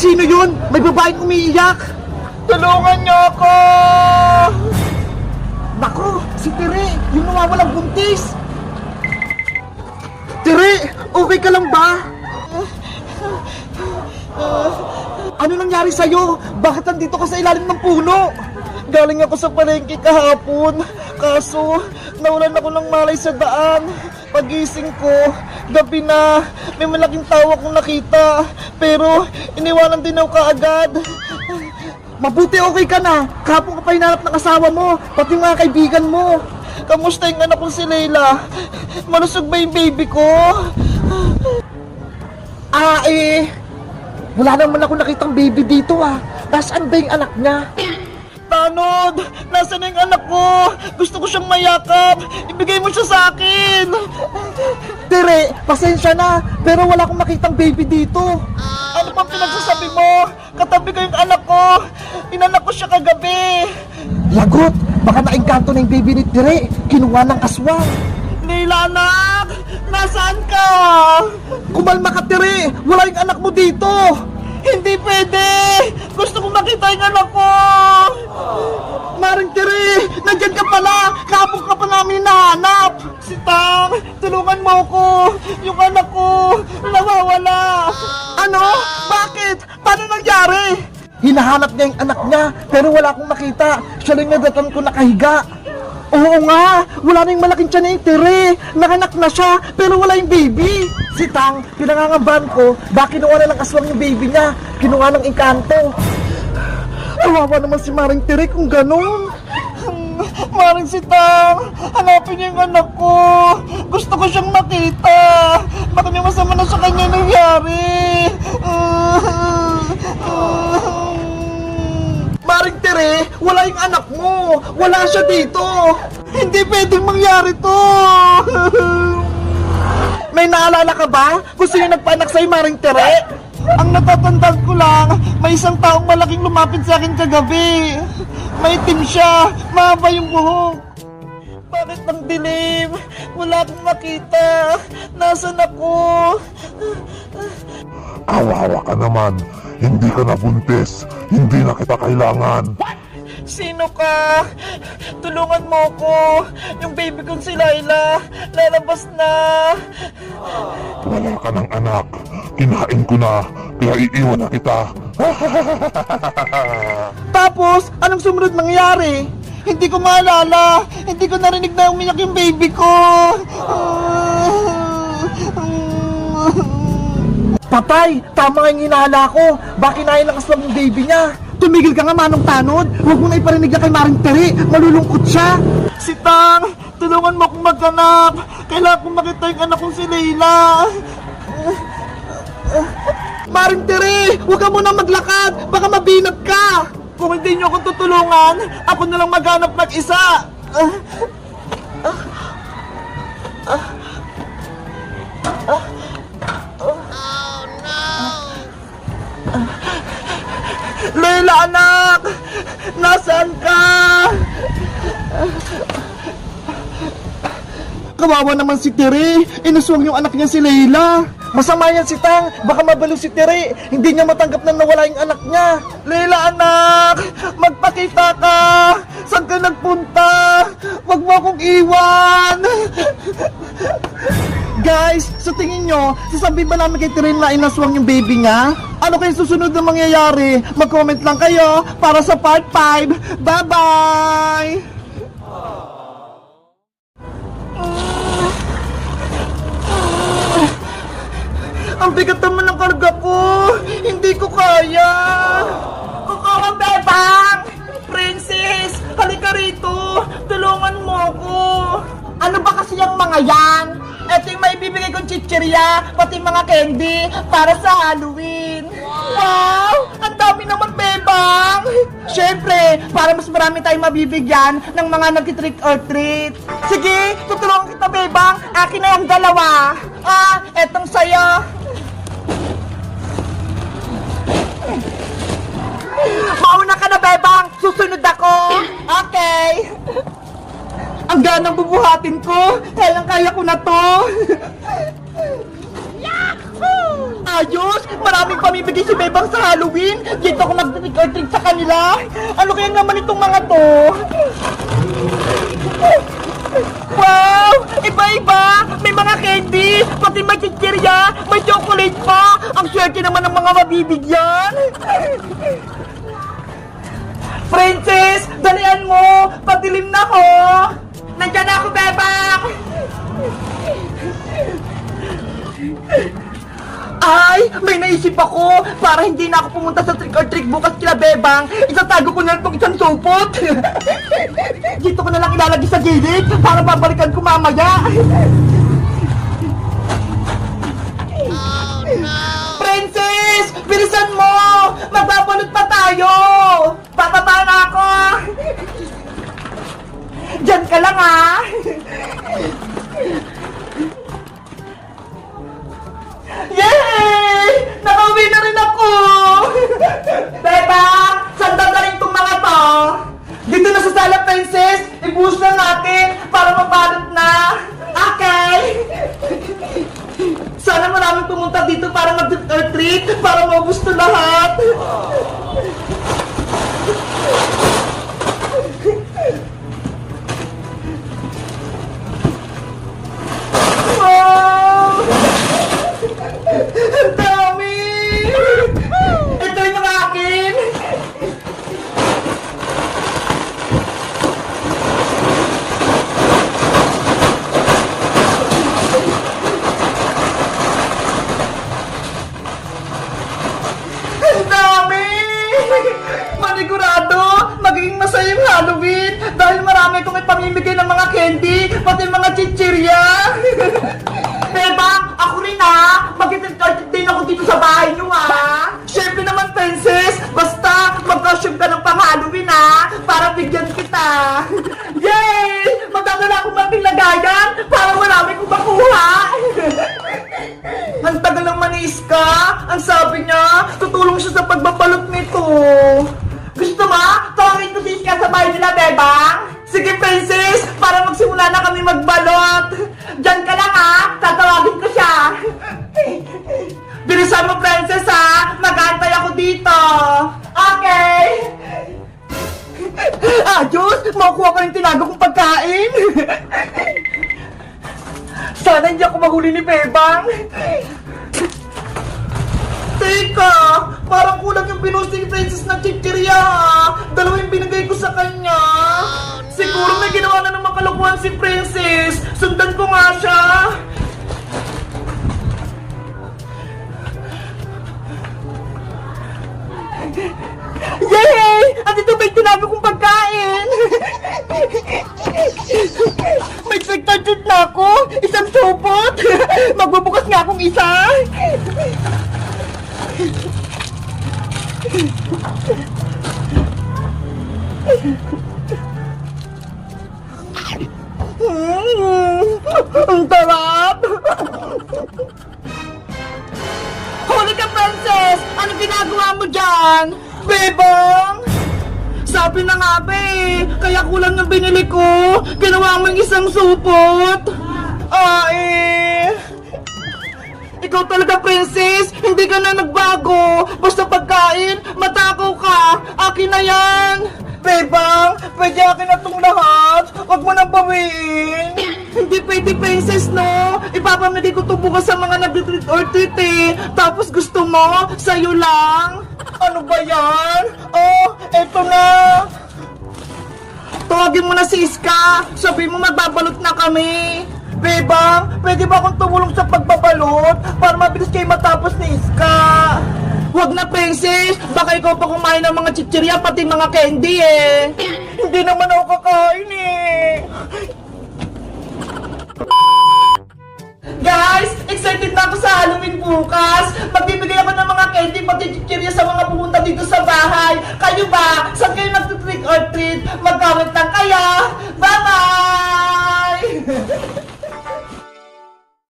Sino yun? May babaeng umiiyak! Tulungan niyo ako! Nako, si Tere, yung nawawalang buntis! Tere, okay ka lang ba? Ano nangyari sa'yo? Bakit nandito ka sa ilalim ng puno? Galing ako sa palengke kahapon. Kaso, nawalan ako ng malay sa daan. Pagising ko, gabi na. May malaking tao akong nakita. Pero, iniwanan din ako kaagad. Mabuti okay ka na. Kahapon ka pa hinanap ng asawa mo. Pati mga kaibigan mo. Kamusta yung anak kong si Leila? Malusog ba yung baby ko? Wala naman ako nakitang baby dito Nasaan ba yung anak niya? Tanod! Nasaan na yung anak ko? Gusto ko siyang mayakap! Ibigay mo siya sa akin! Tere, pasensya na! Pero wala akong makitang baby dito! Ano pang pinagsasabi mo? Katabi ko yung anak ko! Inanak ko siya kagabi! Lagot! Baka naengkanto na yung baby ni Tere! Kinuha ng aswang! Leila, anak! Nasaan ka? Kumalma ka, Tere! Wala yung anak mo dito! Hindi pwede! Gusto kong makita yung anak ko! Maring Tere! Nandyan ka pala! Kahapon ka pa namin hinahanap! Sitang! Tulungan mo ko! Yung anak ko! Nawawala! Ano? Bakit? Paano nangyari? Hinahanap niya yung anak niya pero wala akong makita. Siya lang nadatan ko nakahiga. Oo nga! Wala na yung malaking tiyan ni Tere! Nakanak na siya, pero wala yung baby! Si Tang, pinangangambahan ko, baka kinuha na ng aswang yung baby niya. Kinuha ng engkanto. Awawa naman si Maring Tere kung ganun. Maring si Tang, hanapin niyo yung anak ko. Gusto ko siyang makita. Baka may masama na sa kanya nangyari. Maring Tere, wala yung anak mo! Wala siya dito! Hindi pwedeng mangyari to! May naalala ka ba? Gusto niyo nagpaanak sa'yo, Maring Tere? Ang natatandaan ko lang, may isang taong malaking lumapit sa akin kagabi. May itim siya, mahaba yung buhok. Bakit ang dilim? Wala akong makita. Nasaan ako? Kawawa ka naman. Hindi ka nabuntis. Hindi na kita kailangan. Sino ka? Tulungan mo ko. Yung baby kong si Laila, lalabas na. Wala ka ng anak. Kinain ko na. Kaya iiwan na kita. Tapos, anong sumunod nangyari? Hindi ko maalala. Hindi ko narinig na umiyak yung baby ko. Patay! Tama nga yung hinala ko. Baka kinain ng aswang yung baby niya. Tumigil ka nga, Manong Tanod. Huwag mo na iparinig na kay Maring Tere. Malulungkot siya. Si Tang, tulungan mo akong maghanap. Kailangan kong makita yung anak kong si Leila. Maring Tere, huwag ka muna maglakad. Baka mabinat ka. Kung hindi niyo ako tutulungan, ako na lang maghanap mag-isa. Leila, anak! Nasaan ka? Kawawa naman si Tere. Inuswang yung anak niya si Leila. Masama yan si Tang. Baka mabalo si Tere. Hindi niya matanggap na nawala yung anak niya. Leila, anak! Magpakita ka! Saan ka nagpunta? Huwag mo akong iwan! Guys, sa tingin nyo, sasabihin ba namin kay Tere na inaswang yung baby niya? Ano kayo susunod na mangyayari? Mag-comment lang kayo para sa part 5. Bye-bye! Ang bigat naman ng karga ko! Hindi ko kaya! Kukawa, Bebang! Princess! Halika rito! Tulungan mo ako! Ano ba kasi yung mga yan? Ito yung maibibigay kong chichirya, pati mga candy, para sa Halloween. Wow! Ang dami naman, Bebang! Siyempre, para mas marami tayong mabibigyan ng mga nag-trick or treat. Sige, tutulungan kita, Bebang. Akin na yung dalawa. Etong sayo. Mauna ka na, Bebang. Susunod ako. Okay. Ang ganang bubuhatin ko. Kailang kaya ko na to. Yahoo! Ayos! Maraming pamibigay si Bebang sa Halloween! Dito ako mag-trick-or-treat sa kanila! Ano kaya naman itong mga to? Wow! Iba-iba! May mga candy! Pati may chichirya! May chocolate pa! Ang swerte naman ng mga mabibigyan! Princess! Dalian mo! Patilim na ko! Nandiyan ako, Bebang! Ay! May naisip ako! Para hindi na ako pumunta sa trick-or-treat bukas kila Bebang, itatago ko na lang itong isang supot! Dito ko na lang ilalagay sa gilid para babalikan ko mamaya! Princess! Bilisan mo! Magbabalot pa tayo! Bababa na ako! Diyan ka lang, ha? Yay! Nakauwi na rin ako! Bebang! Saan dadalhin tong mga to? Dito na sa sala, Princess! Ibuhos na natin para mabalot na! Okay! Sana maraming pumunta dito para mag-treat para maubos to lahat! Wow! Ang dami! Ito yung akin! Ang dami! Manigurado, magiging masaya yung Halloween dahil marami akong ipamimigay ng mga candy, pati mga chichirya! Bebang, ako rin ha! Mag-trick-or-treat din ako dito sa bahay nyo ha! Siyempre naman, Princess! Basta, mag-costume ka ng pang-Halloween ha! Para bigyan kita! Yay! Magdadala akong mating lagayan para marami kong makuha! Ang tagal ng maniis ka! Ang sabi niya, tutulong siya sa pagbabalot nito! Gusto mo? Tawagin ko si Iska sa bahay nila, Bebang! Sige, Princess! Para magsimula na kami magbalot! Diyan ka lang, ha? Tatawagin ko siya! Bilisan mo, Princess, ha? Mag-aantay ako dito! Okay! Diyos! Makukuha ko yung tinago kong pagkain! Sana hindi ako mahuli ni Bebang! Teka! Parang kulang yung pinusti ni Princess ng chichirya, ha? Dalawa yung binigay ko sa kanya! Siguro may ginawa na naman kalokohan si Princess! Sundan ko nga siya! Yay! Andito ba yung tinago kong pagkain? May trick-or-treat na ako! Isang supot! Magbubukas nga akong isa! Ang sarap! Huli ka, Princess! Ano ginagawa mo dyan? Bebang! Sabi na nga ba eh, kaya kulang yung binili ko. Ginawa mo yung isang supot. Ikaw talaga, Princess! Hindi ka na nagbago! Basta pagkain, matakaw ka! Akin na yan! Bebang, pwede akin na itong lahat! Huwag mo nang bawiin! Hindi pwede, Princess, no? Ipapamili ko ito bukas sa mga nag-treat-or-treat eh! Tapos gusto mo, sa'yo lang! Ano ba yan? Oh, eto na! Tawagin mo na si Iska! Sabi mo magbabalot na kami! Bebang, pwede ba akong tumulong sa pagbabalot para mabilis kayo matapos ni Iska? Huwag na, Princess! Baka ikaw pa kumain ng mga chichirya pati mga candy eh! Hindi naman ako kakain eh! Guys! Excited na ako sa Halloween bukas! Magbibigay ako ng mga candy pati chichirya sa mga pupunta dito sa bahay! Kayo ba? Saan kayo nag-trick or treat? Mag-comment lang kayo! Bye-bye!